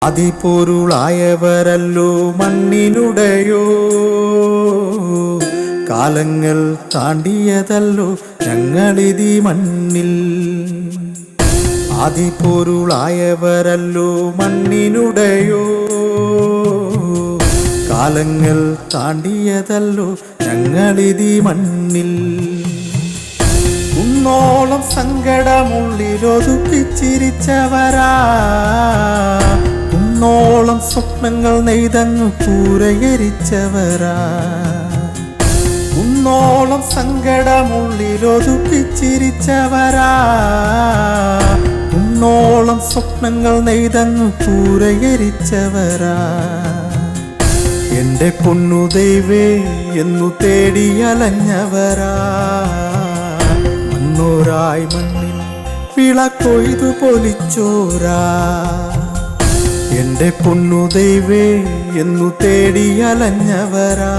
അതിപൊരുളായവരല്ലോ മണ്ണിനുടയോ, കാലങ്ങൾ താണ്ടിയതല്ലോ ഞങ്ങളിതി മണ്ണിൽ. അതിപൊരുളായവരല്ലോ മണ്ണിനുടയോ, കാലങ്ങൾ താണ്ടിയതല്ലോ ഞങ്ങളിതി മണ്ണിൽ. കുന്നോളം സങ്കടമുള്ളിലൊതുക്കിച്ചിരിച്ചവരാ, കുന്നോളം സ്വപ്നങ്ങൾ നെയ്തങ്ങു പൂരകരിച്ചവരാ. കുന്നോളം സങ്കടമുള്ളിലൊതുക്കിച്ചിരിച്ചവരാ, കുന്നോളം സ്വപ്നങ്ങൾ നെയ്തങ്ങു പൂരകരിച്ചവരാ. എന്റെ പൊന്നു ദൈവേ എന്നു തേടിയലഞ്ഞവരാ, മണ്ണോരായി മണ്ണിൽ വിള കൊയ്തു പൊലിച്ചോരാ. എന്റെ പൊന്നു ദൈവേ എന്നു തേടിയലഞ്ഞവരാ,